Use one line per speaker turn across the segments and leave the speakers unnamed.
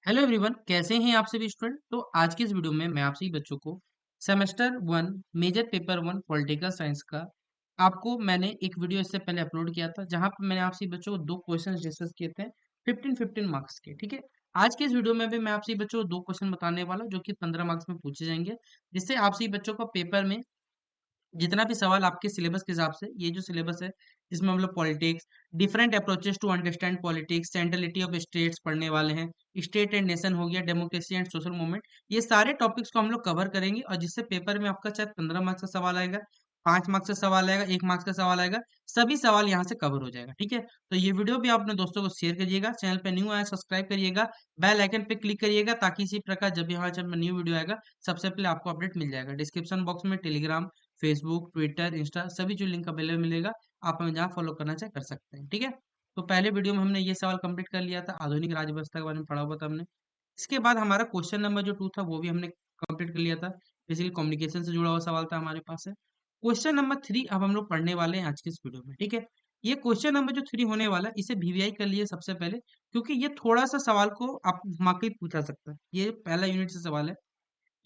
Hello everyone, कैसे हैं आप सभी स्टूडेंट। तो आज की इस वीडियो में मैं आप सभी बच्चों को semester 1 major paper 1 political science का आपको मैंने एक वीडियो इससे पहले अपलोड किया था, जहां पर मैंने आप सभी बच्चों को दो क्वेश्चंस डिस्कस किए थे 15-15 मार्क्स के। ठीक है। आज के इस वीडियो में भी मैं आप सभी बच्चों को दो क्वेश्चन बताने वाला हूं, जो कि 15 मार्क्स में पूछे जाएंगे, जिससे आप सभी बच्चों को पेपर में जितना भी सवाल आपके सिलेबस के हिसाब से, ये जो सिलेबस है जिसमें हम लोग politics, different approaches to understand politics, centrality of states पढ़ने वाले हैं, स्टेट एंड नेशन हो गया, डेमोक्रेसी एंड सोशल मूवमेंट, ये सारे टॉपिक्स को हम लोग कवर करेंगे। और जिससे पेपर में आपका चाहे 15 मार्क्स का सवाल आएगा, 5 मार्क्स का सवाल आएगा, 1 मार्क्स का सवाल आएगा, सभी सवाल यहाँ से कवर हो जाएगा। ठीक है। तो ये वीडियो भी आप अपने दोस्तों को शेयर करिएगा, चैनल पे न्यू आया सब्सक्राइब करिएगा, बेल आइकन पे क्लिक करिएगा, ताकि इसी प्रकार जब भी हमारे चैनल में न्यू वीडियो आएगा सबसे पहले आपको अपडेट मिल जाएगा। डिस्क्रिप्शन बॉक्स में टेलीग्राम, फेसबुक, ट्विटर, इंस्टा सभी जो लिंक अवेलेबल मिलेगा, आप हमें जहाँ फॉलो करना चाहे कर सकते हैं। ठीक है। तो पहले वीडियो में हमने ये सवाल कंप्लीट कर लिया था, आधुनिक राज्य व्यवस्था के बारे में पढ़ा हुआ था हमने। इसके बाद हमारा क्वेश्चन नंबर जो 2 था वो भी हमने कंप्लीट कर लिया था। बेसिकली कम्युनिकेशन से जुड़ा हुआ सवाल था हमारे पास है। क्वेश्चन नंबर 3 अब हम लोग पढ़ने वाले हैं आज की इस वीडियो में। ठीक है। ये क्वेश्चन नंबर जो 3 होने वाला है, इसे वीवीआई कर लिए सबसे पहले, क्योंकि ये थोड़ा सा सवाल को आप मार्केट पूछा सकता है। ये पहला यूनिट से सवाल है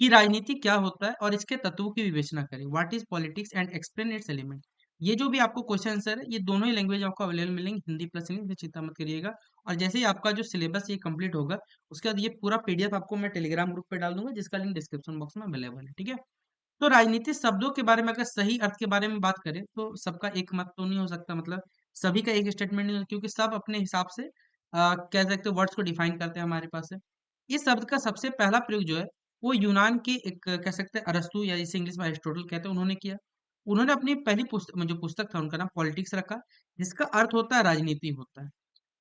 कि राजनीति क्या होता है और इसके तत्वों की विवेचना करें। What is politics and explain it's element. ये जो भी आपको क्वेश्चन आंसर है, ये दोनों ही लैंग्वेज आपको अवेलेबल मिलेंगे, हिंदी प्लस इंग्लिश, चिंता मत करिएगा। और जैसे ही आपका जो सिलेबस ये कंप्लीट होगा, उसके बाद ये पूरा पीडीएफ आपको मैं टेलीग्राम ग्रुप पे डाल दूंगा, जिसका लिंक डिस्क्रिप्शन बॉक्स में अवेलेबल है। ठीक है। तो राजनीति शब्दों के बारे में अगर सही अर्थ के बारे में बात करें, तो सबका एक मत तो नहीं हो सकता, मतलब सभी का एक स्टेटमेंट नहीं हो, क्योंकि सब अपने हिसाब से कह सकते वर्ड्स को डिफाइन करते हैं हमारे पास है। इस शब्द का सबसे पहला प्रयोग जो है, वो यूनान के एक कह सकते हैं अरस्तु, या इसे इंग्लिश में अरिस्टोटल कहते हैं, उन्होंने किया। उन्होंने अपनी पहली पुस्तक, जो पुस्तक था उनका नाम पॉलिटिक्स रखा, जिसका अर्थ होता है राजनीति होता है।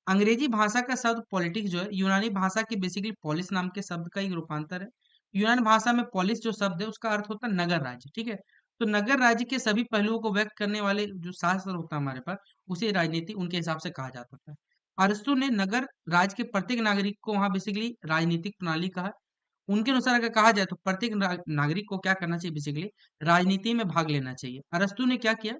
अंग्रेजी भाषा का शब्द पॉलिटिक्स जो है, यूनानी भाषा के बेसिकली पॉलिस नाम के शब्द का एक रूपांतर है। यूनानी भाषा में पॉलिस जो शब्द है, उसका अर्थ होता है नगर राज्य। ठीक है। तो नगर राज्य के सभी पहलुओं को व्यक्त करने वाले जो शास्त्र होता है हमारे पास, उसे राजनीति उनके हिसाब से कहा जाता था। अरस्तु ने नगर राज्य के प्रत्येक नागरिक को वहां बेसिकली राजनीतिक प्रणाली कहा। उनके अनुसार अगर कहा जाए तो प्रत्येक नागरिक को क्या करना चाहिए, बेसिकली राजनीति में भाग लेना चाहिए। अरस्तु ने क्या किया,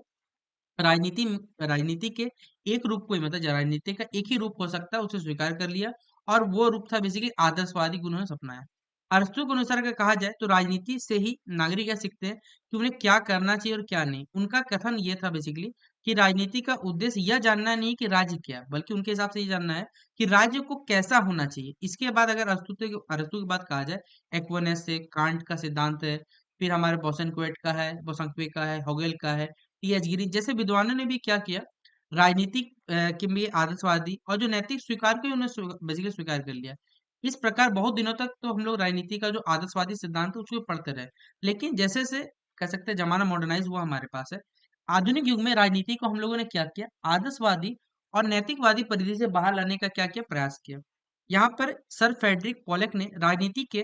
राजनीति राजनीति के एक रूप को ही, मतलब जो राजनीति का एक ही रूप हो सकता है, उसे स्वीकार कर लिया। और वो रूप था बेसिकली आदर्शवादी गुणों ने अपनाया। अरस्तु के अनुसार अगर कहा जाए तो राजनीति से ही नागरिक यह सीखते हैं कि उन्हें क्या करना चाहिए और क्या नहीं। उनका कथन ये था बेसिकली कि राजनीति का उद्देश्य यह जानना नहीं कि राज्य क्या है, बल्कि उनके हिसाब से ये जानना है कि राज्य को कैसा होना चाहिए। इसके बाद अगर अरस्तु की बात कहा जाए, एक्विनेस से कांट का सिद्धांत है, फिर हमारे बोसंक्वे का है, होगेल का है, टी.एच. गिरी जैसे विद्वानों ने भी क्या किया, राजनीतिक के भी आदर्शवादी और जो नैतिक स्वीकार को उन्होंने बेसिकली स्वीकार कर लिया। इस प्रकार बहुत दिनों तक तो हम लोग राजनीति का जो आदर्शवादी सिद्धांत है उसको पढ़ते रहे। लेकिन जैसे से कह सकते हैं जमाना मॉडर्नाइज हुआ हमारे पास है, आधुनिक युग में राजनीति को हम लोगों ने क्या किया, आदर्शवादी और नैतिकवादी परिधि से बाहर लाने का क्या किया, प्रयास किया। यहाँ पर सर फ्रेडरिक पोलक ने राजनीति के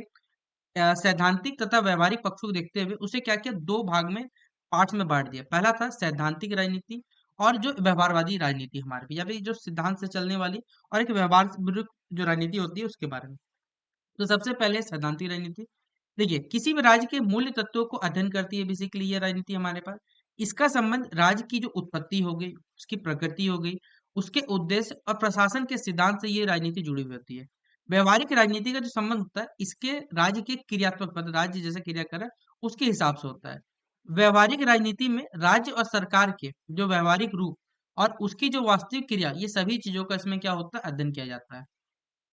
सैद्धांतिक तथा व्यवहारिक पक्षों को देखते हुए उसे क्या किया, दो भाग में, पार्ट्स में बांट दिया। पहला था सैद्धांतिक राजनीति, और जो व्यवहारवादी राजनीति हमारे भी, या फिर जो सिद्धांत से चलने वाली, और एक व्यवहार से विरुद्ध जो राजनीति होती है उसके बारे में। तो सबसे पहले सैद्धांतिक राजनीति। देखिए, किसी भी राज्य के मूल्य तत्वों को अध्ययन करती है बेसिकली ये राजनीति हमारे पास। इसका संबंध राज्य की जो उत्पत्ति हो गई, उसकी प्रकृति हो गई, उसके उद्देश्य और प्रशासन के सिद्धांत से ये राजनीति जुड़ी हुई होती है। व्यवहारिक राजनीति का जो संबंध होता है, इसके राज्य के क्रियात्मक, मतलब राज्य जैसे क्रिया कर रहा है उसके हिसाब से होता है। व्यवहारिक राजनीति में राज्य और सरकार के जो व्यवहारिक रूप और उसकी जो वास्तविक क्रिया, ये सभी चीजों का इसमें क्या होता है, अध्ययन किया जाता है।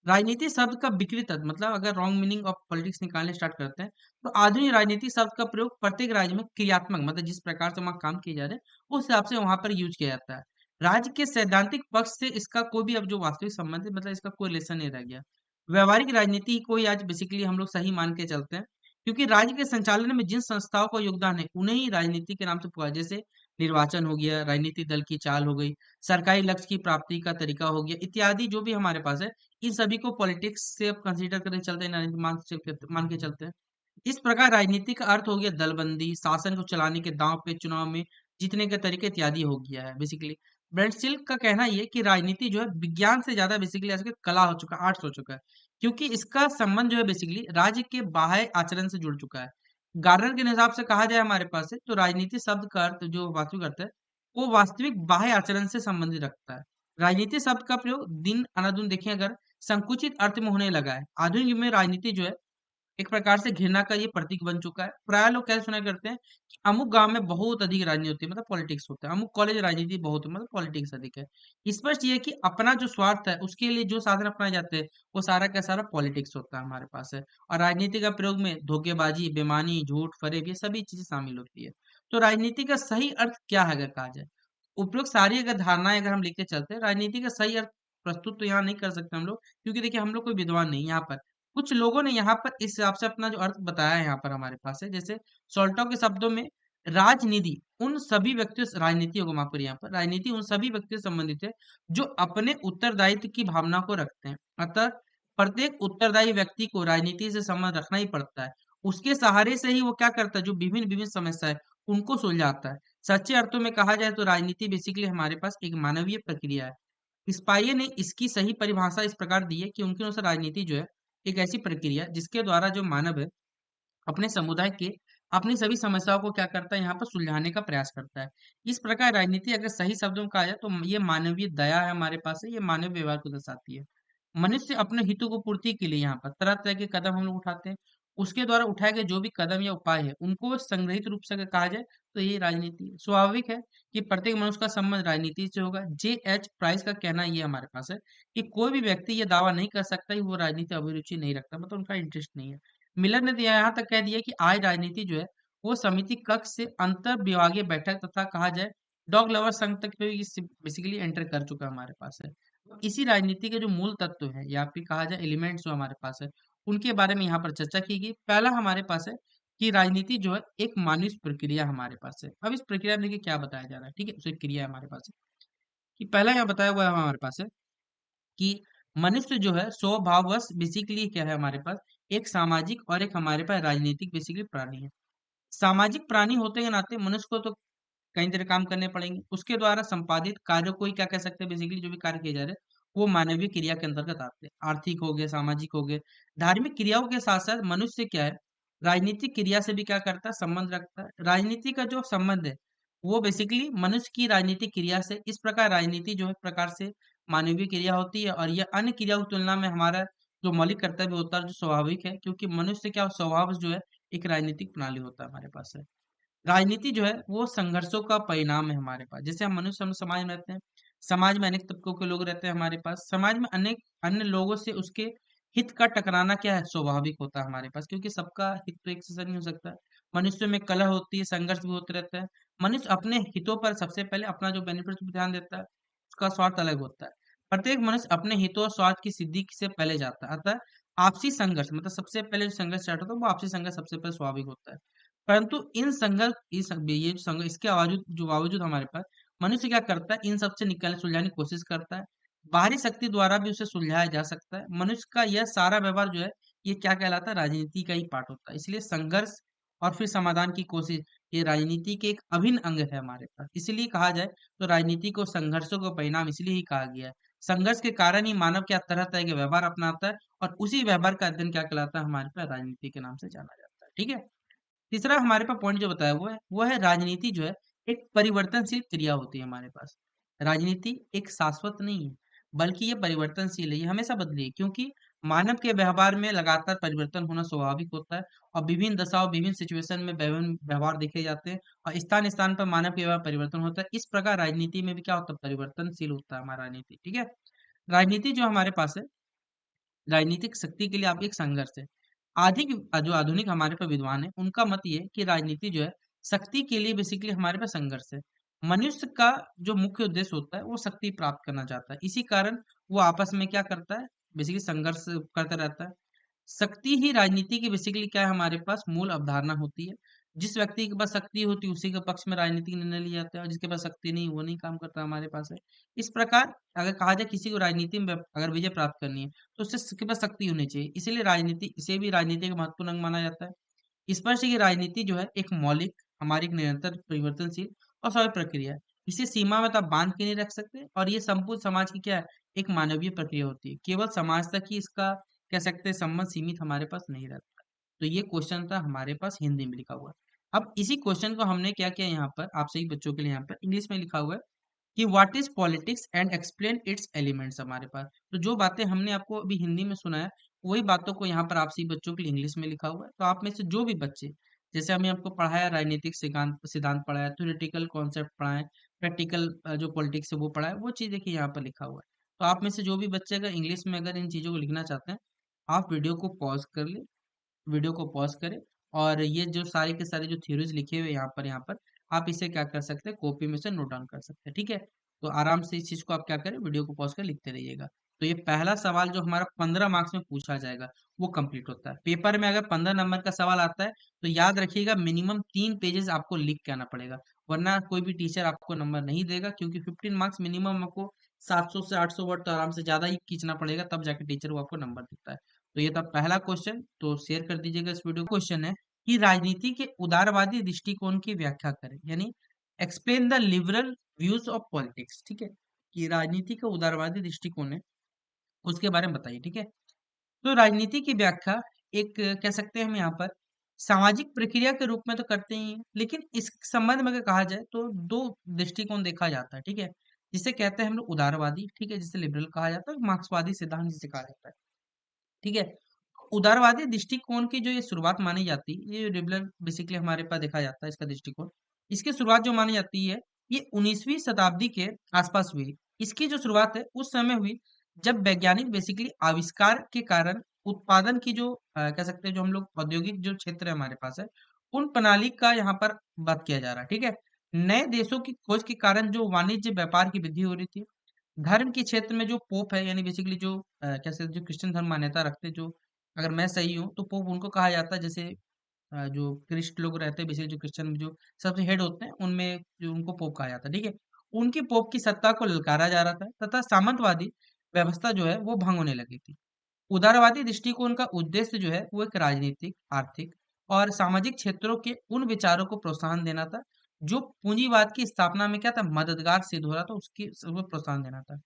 राजनीति शब्द का विकृत अर्थ, मतलब अगर रॉन्ग मीनिंग ऑफ पॉलिटिक्स निकालने स्टार्ट करते हैं, तो आधुनिक राजनीति शब्द का प्रयोग प्रत्येक राज्य में क्रियात्मक, मतलब जिस प्रकार से वहां काम किए जा रहे हैं उस हिसाब से वहां पर यूज किया जाता है। राज्य के सैद्धांतिक पक्ष से इसका कोई भी अब जो वास्तविक संबंध है, मतलब इसका कोई रिलेशन नहीं रह गया। व्यवहारिक राजनीति को ही आज बेसिकली हम लोग सही मान के चलते हैं, क्योंकि राज्य के संचालन में जिन संस्थाओं का योगदान है उन्हें ही राजनीति के नाम से पुकारा, जैसे निर्वाचन हो गया, राजनीतिक दल की चाल हो गई, सरकारी लक्ष्य की प्राप्ति का तरीका हो गया, इत्यादि जो भी हमारे पास है, इन सभी को पॉलिटिक्स से अब कंसीडर करके चलते हैं, राजनीति मान के चलते हैं। इस प्रकार राजनीति का अर्थ हो गया दलबंदी, शासन को चलाने के दांव पे, चुनाव में जीतने के तरीके इत्यादि हो गया है बेसिकली। ब्रेंट सिल्क का कहना ये है कि राजनीति जो है विज्ञान से ज्यादा बेसिकली ऐसे कला हो चुका है, आर्ट्स हो चुका है, क्योंकि इसका संबंध जो है बेसिकली राज्य के बाह्य आचरण से जुड़ चुका है। गार्डनर के हिसाब से कहा जाए हमारे पास है, तो राजनीति शब्द का अर्थ जो वास्तविक अर्थ है, वो वास्तविक बाह्य आचरण से संबंधित रखता है। राजनीति शब्द का प्रयोग दिन अनादुन देखें अगर, संकुचित अर्थ में होने लगा है। आधुनिक युग में राजनीति जो है एक प्रकार से घृणा का ये प्रतीक बन चुका है। प्राय लोग कैसे सुना करते हैं कि अमुक गांव में बहुत अधिक राजनीति होती है, मतलब पॉलिटिक्स होता है, अमुक कॉलेज राजनीति बहुत है, मतलब पॉलिटिक्स अधिक है। स्पष्ट ये है कि अपना जो स्वार्थ है उसके लिए जो साधन अपनाए जाते हैं वो सारा का सारा पॉलिटिक्स होता है हमारे पास है। और राजनीति का प्रयोग में धोखेबाजी, बेईमानी, झूठ, फरेब ये सभी चीजें शामिल होती है। तो राजनीति का सही अर्थ क्या है अगर कहा जाए, उपरोक्त सारी अगर धारणाएं अगर हम लेके चलते हैं, राजनीति का सही अर्थ प्रस्तुत तो यहाँ नहीं कर सकते हम लोग, क्योंकि देखिए हम लोग कोई विद्वान नहीं यहाँ पर। कुछ लोगों ने यहाँ पर इस हिसाब से अपना जो अर्थ बताया है यहाँ पर हमारे पास है। जैसे सोल्टो के शब्दों में राजनीति उन सभी व्यक्तियों से, राजनीति को माफ करिए, यहाँ पर राजनीति उन सभी व्यक्तियों से संबंधित है जो अपने उत्तरदायित्व की भावना को रखते हैं। अतः प्रत्येक उत्तरदायी व्यक्ति को राजनीति से संबंध रखना ही पड़ता है। उसके सहारे से ही वो क्या करता है, जो विभिन्न विभिन्न समस्या है उनको सुलझाता है। सच्चे अर्थों में कहा जाए तो राजनीति बेसिकली हमारे पास एक मानवीय प्रक्रिया है। स्पाइये ने इसकी सही परिभाषा इस प्रकार दी है कि उनके अनुसार राजनीति जो है एक ऐसी प्रक्रिया है जिसके द्वारा जो मानव है अपने समुदाय के अपनी सभी समस्याओं को क्या करता है यहाँ पर सुलझाने का प्रयास करता है। इस प्रकार राजनीति अगर सही शब्दों में कहा जाए तो ये मानवीय दया है हमारे पास है, ये मानवीय व्यवहार को दर्शाती है। मनुष्य अपने हितों को पूर्ति के लिए यहाँ पर तरह तरह के कदम हम लोग उठाते हैं। उसके द्वारा उठाए गए जो भी कदम या उपाय है उनको संग्रहित रूप से अगर कहा जाए तो ये राजनीति है। स्वाभाविक है कि प्रत्येक मनुष्य का संबंध राजनीति से होगा। जे एच प्राइस का कहना ये हमारे पास है कि कोई भी व्यक्ति ये दावा नहीं कर सकता कि वो राजनीति अभिरुचि नहीं रखता, मतलब उनका इंटरेस्ट नहीं है। मिलर ने दिया यहाँ तक कह दिया कि आज राजनीति जो है वो समिति कक्ष से अंतर विभागीय बैठक तथा कहा जाए डॉग लवर संघ तक बेसिकली एंटर कर चुका है हमारे पास है। तो इसी राजनीति के जो मूल तत्व है या फिर कहा जाए एलिमेंट्स जो हमारे पास है उनके बारे में यहाँ पर चर्चा की गई। पहला हमारे पास है कि राजनीति जो है एक मानवीय प्रक्रिया हमारे पास है। अब इस प्रक्रिया में देखिए क्या बताया जा रहा है, ठीक है, उसे क्रिया हमारे पास है कि पहला यहाँ बताया हुआ है हमारे पास है कि मनुष्य जो है स्वभाववश बेसिकली क्या है हमारे पास, एक सामाजिक और एक हमारे पास राजनीतिक बेसिकली प्राणी है। सामाजिक प्राणी होते के नाते मनुष्य को तो कई तरह काम करने पड़ेंगे, उसके द्वारा संपादित कार्यों को ही क्या कह सकते हैं, बेसिकली जो भी कार्य किए जा रहे हैं वो मानवीय क्रिया के अंतर्गत आते हैं। आर्थिक हो गए, सामाजिक हो गए, धार्मिक क्रियाओं के साथ साथ मनुष्य क्या है राजनीतिक क्रिया से भी क्या करता है, संबंध रखता है। राजनीति का जो संबंध है वो बेसिकली मनुष्य की राजनीतिक क्रिया से, इस प्रकार राजनीति जो है एक प्रकार से मानवीय क्रिया होती है और यह अन्य क्रियाओं की तुलना में हमारा जो मौलिक कर्तव्य होता है जो स्वाभाविक है, क्योंकि मनुष्य क्या स्वभाव जो है एक राजनीतिक प्रणाली होता है हमारे पास है। राजनीति जो है वो संघर्षों का परिणाम है हमारे पास। जैसे हम समाज में रहते हैं, समाज में अनेक तबकों के लोग रहते हैं हमारे पास, समाज में अनेक अन्य लोगों से उसके हित का टकराना क्या है, स्वाभाविक होता है हमारे पास, क्योंकि सबका हित तो एक जैसा नहीं हो सकता है। मनुष्य में कलह होती है, संघर्ष भी होते रहता है। मनुष्य अपने हितों पर सबसे पहले अपना जो बेनिफिट ध्यान देता है, उसका स्वार्थ अलग होता है। प्रत्येक मनुष्य अपने हितों और स्वार्थ की सिद्धि से पहले जाता है। अतः आपसी संघर्ष मतलब सबसे पहले जो संघर्ष स्टार्ट होता है वो आपसी संघर्ष सबसे पहले स्वाभाविक होता है। परंतु इन संघर्ष ये जो संघर्ष इसके बावजूद हमारे पास मनुष्य क्या करता है, इन सबसे निकलने सुलझाने की कोशिश करता है। बाहरी शक्ति द्वारा भी उसे सुलझाया जा सकता है। मनुष्य का यह सारा व्यवहार जो है ये क्या कहलाता है, राजनीति का ही पार्ट होता है। इसलिए संघर्ष और फिर समाधान की कोशिश ये राजनीति के एक अभिन्न अंग है हमारे पास। इसलिए कहा जाए तो राजनीति को संघर्षों का परिणाम इसलिए ही कहा गया है। संघर्ष के कारण ही मानव क्या तरह तरह के व्यवहार अपनाता है और उसी व्यवहार का अध्ययन क्या कहलाता है, हमारे पास राजनीति के नाम से जाना जाता है। ठीक है। तीसरा हमारे पास पॉइंट जो बताया वो है राजनीति जो है एक परिवर्तनशील क्रिया होती है हमारे पास। राजनीति एक शाश्वत नहीं है बल्कि ये परिवर्तनशील है, ये हमेशा बदली है, क्योंकि मानव के व्यवहार में लगातार परिवर्तन होना स्वाभाविक होता है और विभिन्न दशाओं विभिन्न सिचुएशन में विभिन्न व्यवहार देखे जाते हैं और स्थान स्थान पर मानव के व्यवहार परिवर्तन होता है। इस प्रकार राजनीति में भी क्या होता है, परिवर्तनशील होता है हमारा राजनीति। ठीक है। राजनीति जो हमारे पास है राजनीतिक शक्ति के लिए आप एक संघर्ष है। आधिक जो आधुनिक हमारे पास विद्वान है उनका मत ये है कि राजनीति जो है शक्ति के लिए बेसिकली हमारे पास संघर्ष है। मनुष्य का जो मुख्य उद्देश्य होता है वो शक्ति प्राप्त करना चाहता है, इसी कारण वो आपस में क्या करता है, बेसिकली संघर्ष करता रहता है। शक्ति ही राजनीति की बेसिकली क्या है हमारे पास मूल अवधारणा होती है। जिस व्यक्ति के पास शक्ति होती है उसी के पक्ष में राजनीतिक निर्णय लिए जाते हैं और जिसके पास शक्ति नहीं वो नहीं काम करता हमारे पास है। इस प्रकार अगर कहा जाए किसी को राजनीति में अगर विजय प्राप्त करनी है तो उससे उसके पास शक्ति होनी चाहिए, इसीलिए राजनीति इसे भी राजनीति का महत्वपूर्ण अंग माना जाता है। स्पष्ट है कि राजनीति जो है एक मौलिक हमारी एक निरंतर परिवर्तनशील और स्वाभाविक प्रक्रिया है। इसे सीमा में तो आप बांध के नहीं रख सकते और ये संपूर्ण समाज की क्या है, एक मानवीय प्रक्रिया होती है। केवल समाज तक ही इसका कह सकते हैं संबंध सीमित हमारे पास नहीं रहता। तो ये क्वेश्चन था हमारे पास हिंदी में लिखा हुआ। अब इसी क्वेश्चन को हमने क्या किया यहाँ पर आप सभी बच्चों के लिए यहाँ पर इंग्लिश में लिखा हुआ है कि what is politics and explain it's elements हमारे पास। तो जो बातें हमने आपको अभी हिंदी में सुना है, वही बातों को यहाँ पर आपसी बच्चों के लिए इंग्लिश में लिखा हुआ है। तो आप में से जो भी बच्चे, जैसे हमने आपको पढ़ाया राजनीतिक सिद्धांत सिद्धांत पढ़ाया, थ्योरेटिकल कॉन्सेप्ट पढ़ाए, प्रैक्टिकल जो पॉलिटिक्स है वो पढ़ाए, वो चीज़ देखिए यहाँ पर लिखा हुआ है। तो आप में से जो भी बच्चे अगर इंग्लिश में अगर इन चीज़ों को लिखना चाहते हैं, आप वीडियो को पॉज कर ले, वीडियो को पॉज करें, और ये जो सारे के सारे जो थ्योरीज लिखे हुए यहाँ पर आप इसे क्या कर सकते हैं, कॉपी में से नोट डाउन कर सकते हैं। ठीक है, तो आराम से इस चीज को आप क्या करें, वीडियो को पॉज कर लिखते रहिएगा। तो ये पहला सवाल जो हमारा 15 मार्क्स में पूछा जाएगा, वो कंप्लीट होता है। पेपर में अगर 15 नंबर का सवाल आता है, तो याद रखिएगा मिनिमम 3 पेजेस आपको लिख के आना पड़ेगा, वरना कोई भी टीचर आपको नंबर नहीं देगा, क्योंकि 15 मार्क्स मिनिमम आपको 700 से 800 वर्ड तो आराम से ज्यादा ही खींचना पड़ेगा, तब जाके टीचर वो आपको नंबर देता है। तो ये था पहला क्वेश्चन, तो शेयर कर दीजिएगा इस वीडियो। क्वेश्चन है कि राजनीति के उदारवादी दृष्टिकोण की व्याख्या करें, यानी explain the liberal views of politics. ठीक है, कि राजनीति का उदारवादी दृष्टिकोण है, उसके बारे में बताइए। ठीक है, तो राजनीति की व्याख्या एक कह सकते हैं हम यहाँ पर सामाजिक प्रक्रिया के रूप में तो करते ही हैं, लेकिन इस संबंध में अगर कहा जाए तो दो दृष्टिकोण देखा जाता है। ठीक है, जिसे कहते हैं हम लोग उदारवादी, ठीक है, जिसे लिबरल कहा जाता है, मार्क्सवादी सिद्धांत जिसे कहा जाता है। ठीक है, उदारवादी दृष्टिकोण की जो ये शुरुआत मानी जाती है, ये लिबरल बेसिकली हमारे पास देखा जाता है इसका दृष्टिकोण। इसकी शुरुआत जो मानी जाती है, ये 19वीं शताब्दी के आसपास हुई। इसकी जो शुरुआत है उस समय हुई जब वैज्ञानिक बेसिकली आविष्कार के कारण उत्पादन की जो कह सकते हैं, जो हम लोग औद्योगिक जो क्षेत्र है हमारे पास है, उन प्रणाली का यहाँ पर बात किया जा रहा है। ठीक है, नए देशों की खोज के कारण जो वाणिज्य व्यापार की वृद्धि हो रही थी, धर्म के क्षेत्र में जो पोप है, यानी बेसिकली जो कैसे जो क्रिश्चियन धर्म मान्यता रखते हैं, जो अगर मैं सही हूँ तो पोप उनको कहा जाता है। जैसे जो क्रिस्ट लोग रहते हैं, बेसिकली जो क्रिश्चियन जो सबसे हेड होते हैं, उनमें जो उनको पोप कहा जाता है। ठीक है, उनकी पोप की सत्ता को ललकारा जा रहा था, तथा सामंतवादी व्यवस्था जो है वो भंग होने लगी थी। उदारवादी दृष्टिकोण का उद्देश्य जो है वो एक राजनीतिक, आर्थिक और सामाजिक क्षेत्रों के उन विचारों को प्रोत्साहन देना था, जो पूंजीवाद की स्थापना में क्या था, मददगार सिद्ध हो रहा था, उसकी उसको प्रोत्साहन देना था।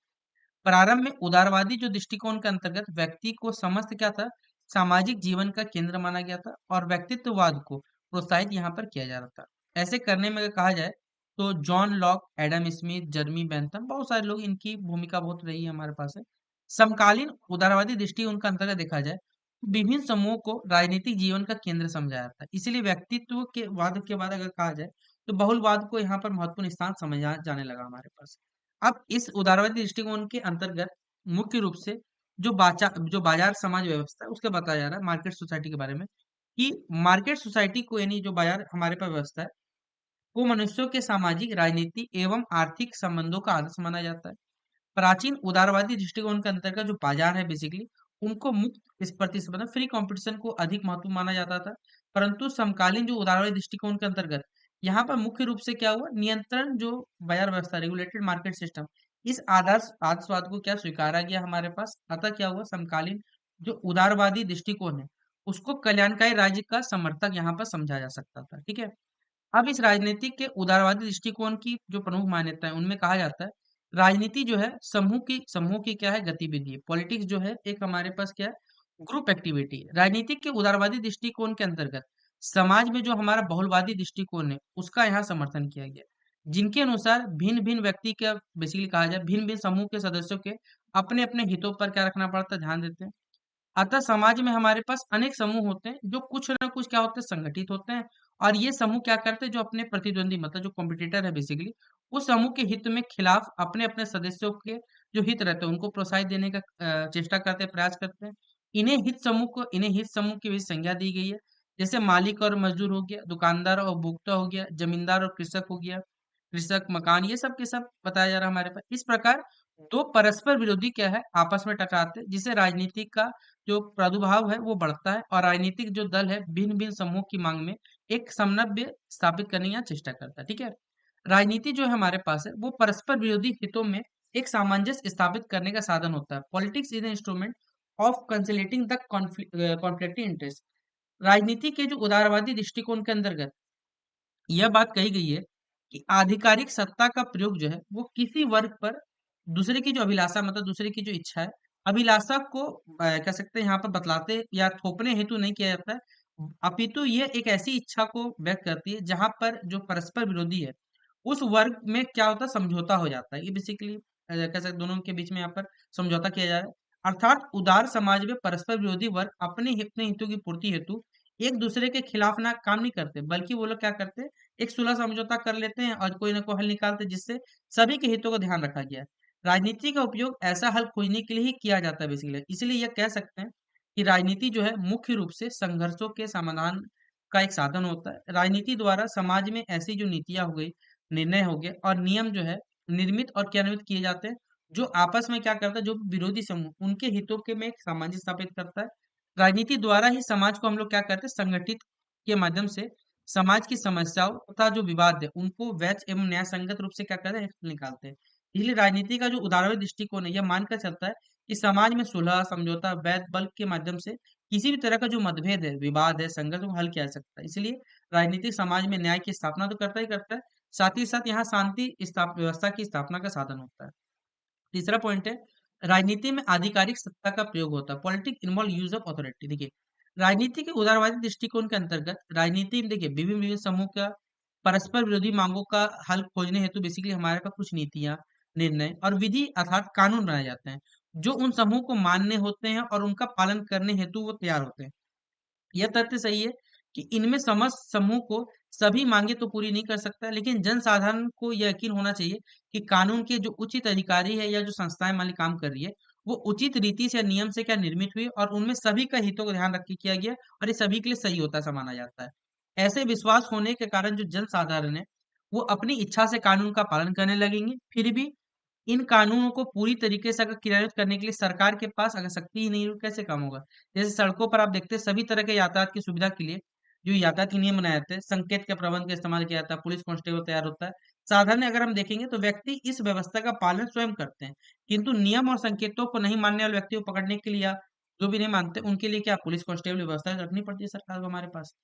प्रारंभ में उदारवादी जो दृष्टिकोण के अंतर्गत व्यक्ति को समस्त क्या था, सामाजिक जीवन का केंद्र माना गया था, और व्यक्तित्ववाद को प्रोत्साहित यहाँ पर किया जा रहा था। ऐसे करने में अगर कहा जाए तो John Locke, Adam Smith, जर्मी Bentham, बहुत सारे लोग, इनकी भूमिका बहुत रही है हमारे पास है। समकालीन उदारवादी दृष्टिकोण का अंतर्गत देखा जाए तो विभिन्न समूहों को राजनीतिक जीवन का केंद्र समझा जाता है। इसीलिए व्यक्तित्व के वाद के बाद अगर कहा जाए तो बहुलवाद को यहाँ पर महत्वपूर्ण स्थान समझा जाने लगा हमारे पास। अब इस उदारवादी दृष्टिकोण के अंतर्गत मुख्य रूप से जो बाजार समाज व्यवस्था है उसका बताया जा रहा है, मार्केट सोसाइटी के बारे में, कि मार्केट सोसाइटी को, यानी जो बाजार हमारे पास व्यवस्था है, वो मनुष्यों के सामाजिक, राजनीतिक एवं आर्थिक संबंधों का आदर्श माना जाता है। प्राचीन उदारवादी दृष्टिकोण के अंतर्गत जो बाजार है बेसिकली, उनको मुक्त प्रतिस्पर्धा, फ्री कंपटीशन को अधिक महत्व माना जाता था। परंतु समकालीन जो उदारवादी दृष्टिकोण के अंतर्गत यहाँ पर मुख्य रूप से क्या हुआ, नियंत्रण जो बाजार व्यवस्था, रेगुलेटेड मार्केट सिस्टम, इस आदर्श आदर्शवाद को क्या स्वीकारा गया हमारे पास। अतः क्या हुआ, समकालीन जो उदारवादी दृष्टिकोण है उसको कल्याणकारी राज्य का समर्थक यहाँ पर समझा जा सकता था। ठीक है, अब इस राजनीति के उदारवादी दृष्टिकोण की जो प्रमुख मान्यता है, उनमें कहा जाता है राजनीति जो है समूह की क्या है, गतिविधि है। पॉलिटिक्स जो है एक हमारे पास क्या है, ग्रुप एक्टिविटी है। राजनीतिक के उदारवादी दृष्टिकोण के अंतर्गत समाज में जो हमारा बहुलवादी दृष्टिकोण है उसका यहाँ समर्थन किया गया, जिनके अनुसार भिन्न भिन्न व्यक्ति का, बेसिकली कहा जाए भिन्न भिन्न समूह के सदस्यों के अपने अपने हितों पर क्या रखना पड़ता है, ध्यान देते हैं। अतः समाज में हमारे पास अनेक समूह होते हैं जो कुछ ना कुछ क्या होते हैं, संगठित होते हैं, और ये समूह क्या करते हैं, जो अपने प्रतिद्वंदी मतलब जो कॉम्पिटिटर है बेसिकली, उस समूह के हित में खिलाफ अपने अपने सदस्यों के जो हित रहते हैं उनको प्रोत्साहित देने का चेष्टा करते हैं, प्रयास करते हैं। इन्हें हित समूह की भी संज्ञा दी गई है। जैसे मालिक और मजदूर हो गया, दुकानदार और उपभोक्ता हो गया, जमींदार और कृषक हो गया, कृषक मकान, ये सब के सब बताया जा रहा है हमारे पास। इस प्रकार दो परस्पर विरोधी क्या है, आपस में टकराते हैं, जिससे राजनीति का जो प्रादुर्भाव है वो बढ़ता है, और राजनीतिक जो दल है भिन्न भिन्न समूह की मांग में एक समन्वय स्थापित करने की चेष्टा करता है। ठीक है, राजनीति जो है हमारे पास है वो परस्पर विरोधी हितों में एक सामंजस्य स्थापित करने का साधन होता है। Politics is an instrument of conciliating the conflicting interest. राजनीति के जो उदारवादी दृष्टिकोण के अंतर्गत यह बात कही गई है कि आधिकारिक सत्ता का प्रयोग जो है वो किसी वर्ग पर दूसरे की जो अभिलाषा, मतलब दूसरे की जो इच्छा है, अभिलाषा को कह सकते हैं यहाँ पर बतलाते या थोपने हेतु नहीं किया जाता है, अपितु ये एक ऐसी इच्छा को व्यक्त करती है जहां पर जो परस्पर विरोधी है उस वर्ग में क्या होता है, समझौता हो जाता है। ये बेसिकली कह सकते दोनों के बीच में यहाँ पर समझौता किया जा रहा है। अर्थात उदार समाज में परस्पर विरोधी वर्ग अपने हितों की पूर्ति हेतु एक दूसरे के खिलाफ ना काम नहीं करते, बल्कि वो लोग क्या करते हैं, एक सुलह समझौता कर लेते हैं और कोई ना कोई हल निकालते हैं, जिससे सभी के हितों का ध्यान रखा गया है। राजनीति का उपयोग ऐसा हल खोजने के लिए ही किया जाता है बेसिकली। इसलिए यह कह सकते हैं कि राजनीति जो है मुख्य रूप से संघर्षों के समाधान का एक साधन होता है। राजनीति द्वारा समाज में ऐसी जो नीतियां हो गई, निर्णय हो गए और नियम जो है निर्मित और क्रियान्वित किए जाते हैं, जो आपस में क्या करता है, जो विरोधी समूह उनके हितों के में एक सामंजस्य स्थापित करता है। राजनीति द्वारा ही समाज को हम लोग क्या करते हैं, संगठित के माध्यम से समाज की समस्याओं तथा जो विवाद है उनको वैध एवं न्याय संगत रूप से क्या करते हैं, निकालते हैं। इसलिए राजनीति का जो उदारवादी दृष्टिकोण है, यह मानकर चलता है कि समाज में सुलह समझौता वैध बल के माध्यम से किसी भी तरह का जो मतभेद है, विवाद है, संघर्ष को हल किया जा सकता है। इसलिए राजनीति समाज में न्याय की स्थापना तो करता ही करता है, साथ ही साथ यहाँ शांति व्यवस्था की स्थापना का साधन होता है। तीसरा पॉइंट है, राजनीति में आधिकारिक सत्ता का प्रयोग होता है। Politic involve use of authority. देखिए, राजनीति के उदारवादी दृष्टिकोण के अंतर्गत राजनीति में देखिए विभिन्न विभिन्न समूह का परस्पर विरोधी मांगों का हल खोजने हेतु बेसिकली हमारे पास कुछ नीतियां, निर्णय और विधि अर्थात कानून बनाए जाते हैं, जो उन समूह को मान्य होते हैं और उनका पालन करने हेतु वो तैयार होते हैं। यह तथ्य सही है कि इनमें समस्त समूह को सभी मांगे तो पूरी नहीं कर सकता, लेकिन जनसाधारण को यह यकीन होना चाहिए कि कानून के जो उचित अधिकारी है या जो संस्थाएं मान ली काम कर रही है, वो उचित रीति से या नियम से क्या निर्मित हुई और उनमें सभी का हितों को ध्यान रख के किया गया और ये सभी के लिए सही होता है, ऐसा माना जाता है। ऐसे विश्वास होने के कारण जो जनसाधारण है वो अपनी इच्छा से कानून का पालन करने लगेंगे। फिर भी इन कानूनों को पूरी तरीके से अगर क्रियान्वित करने के लिए सरकार के पास अगर शक्ति ही नहीं हो, कैसे काम होगा? जैसे सड़कों पर आप देखते हैं सभी तरह के यातायात की सुविधा के लिए जो यातायात के नियम बनाए जाते हैं, संकेत के प्रबंध का इस्तेमाल किया जाता है, पुलिस कांस्टेबल तैयार होता है। साधारण अगर हम देखेंगे तो व्यक्ति इस व्यवस्था का पालन स्वयं करते हैं, किंतु नियम और संकेतों को नहीं मानने वाले व्यक्ति को पकड़ने के लिए या जो भी नहीं मानते उनके लिए क्या पुलिस कांस्टेबल व्यवस्था रखनी पड़ती है सरकार को हमारे पास।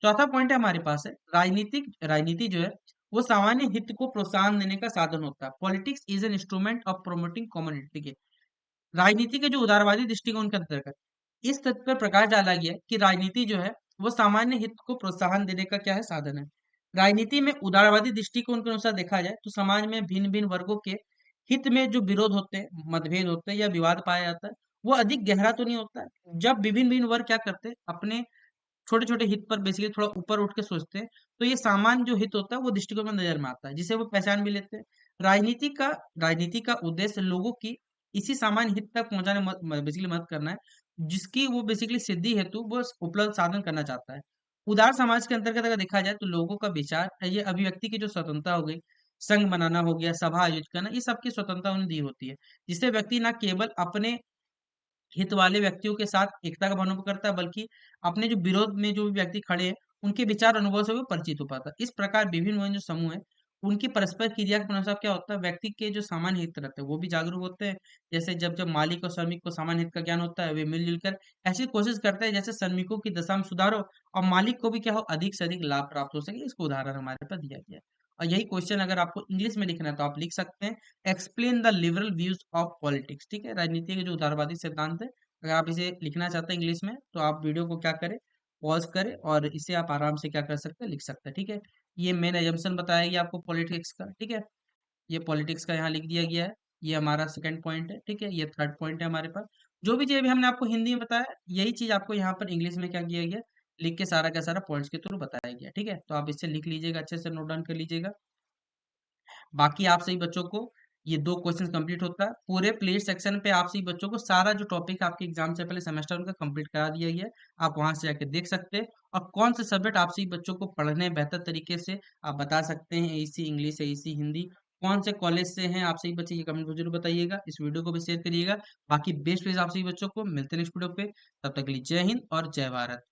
चौथा पॉइंट है हमारे पास है राजनीति जो है वो सामान्य हित को प्रोत्साहन देने का साधन होता है। Politics is an instrument of promoting common के राजनीति के जो उदारवादी दृष्टिकोण के अंतर्गत इस तथ्य पर प्रकाश डाला गया कि राजनीति जो है वो सामान्य हित को प्रोत्साहन देने का क्या है, साधन है। राजनीति में उदारवादी दृष्टिकोण के अनुसार देखा जाए तो समाज में भिन्न भिन्न वर्गों के हित में जो विरोध होते हैं, मतभेद होते हैं या विवाद पाया जाता है, वो अधिक गहरा तो नहीं होता है। जब विभिन्न विभिन्न वर्ग क्या करते हैं, अपने छोटे-छोटे हित पर बेसिकली थोड़ा ऊपर उठ के सोचते हैं, तो ये सामान्य जो हित होता है वो दृष्टिकोण में नज़र में आता है, जिसे वो पहचान भी लेते हैं। राजनीति का राजनीति का उद्देश्य लोगों की इसी सामान्य हित तक पहुँचाने बेसिकली मदद करना है, जिसकी वो बेसिकली सिद्धि हेतु वो उपलब्ध साधन करना चाहता है। उदार समाज के अंतर्गत अगर देखा जाए तो लोगों का विचार, ये अभिव्यक्ति की जो स्वतंत्रता हो गई, संघ बनाना हो गया, सभा आयोजित करना, ये सब की स्वतंत्रता उन्हें दी होती है, जिससे व्यक्ति ना केवल अपने हित वाले व्यक्तियों के साथ एकता का अनुभव करता है, बल्कि अपने जो विरोध में जो भी व्यक्ति खड़े हैं उनके विचार अनुभव से भी परिचित हो पाता है। इस प्रकार विभिन्न विभिन्न जो समूह है उनकी परस्पर क्रिया के अनुसार क्या होता है, व्यक्ति के जो सामान्य हित रहते हैं वो भी जागरूक होते हैं। जैसे जब जब मालिक और श्रमिक को सामान्य हित का ज्ञान होता है, वे मिलजुल कर ऐसी कोशिश करते हैं जैसे श्रमिकों की दशा में सुधार हो और मालिक को भी क्या हो, अधिक से अधिक लाभ प्राप्त हो सके। इसको उदाहरण हमारे पास दिया गया है। और यही क्वेश्चन अगर आपको इंग्लिश में लिखना है तो आप लिख सकते हैं, explain the liberal views of politics. ठीक है, राजनीति के जो उदारवादी सिद्धांत है, अगर आप इसे लिखना चाहते हैं इंग्लिश में तो आप वीडियो को क्या करें, पॉज करें और इसे आप आराम से क्या कर सकते हैं, लिख सकते हैं। ठीक है, ये मेन एजम्पशन बताया गया आपको पॉलिटिक्स का। ठीक है, ये पॉलिटिक्स का यहाँ लिख दिया गया है। ये हमारा सेकंड पॉइंट है। ठीक है, ये थर्ड पॉइंट है हमारे पास। जो भी चीज अभी हमने आपको हिंदी में बताया, यही चीज आपको यहाँ पर इंग्लिश में क्या किया गया, लिख के सारा का सारा पॉइंट्स के थ्रू बताया गया। ठीक है, तो आप इससे लिख लीजिएगा, अच्छे से नोट डाउन कर लीजिएगा। बाकी आप सभी बच्चों को ये 2 क्वेश्चन कंप्लीट होता है। पूरे प्ले सेक्शन पे आप सभी बच्चों को सारा जो टॉपिक आपके एग्जाम से पहले सेमेस्टर उनका कंप्लीट करा दिया गया है। आप वहां से जाके देख सकते हैं और कौन से सब्जेक्ट आप सभी बच्चों को पढ़ने बेहतर तरीके से आप बता सकते हैं, एईसी इंग्लिश, एईसी हिंदी, कौन से कॉलेज से हैं आप सभी बच्चे, ये कमेंट में जरूर बताइएगा। इस वीडियो को भी शेयर करिएगा। बाकी बेस्ट विश आप सभी बच्चों को, मिलते हैं नेक्स्ट वीडियो पे। तब तक के लिए जय हिंद और जय भारत।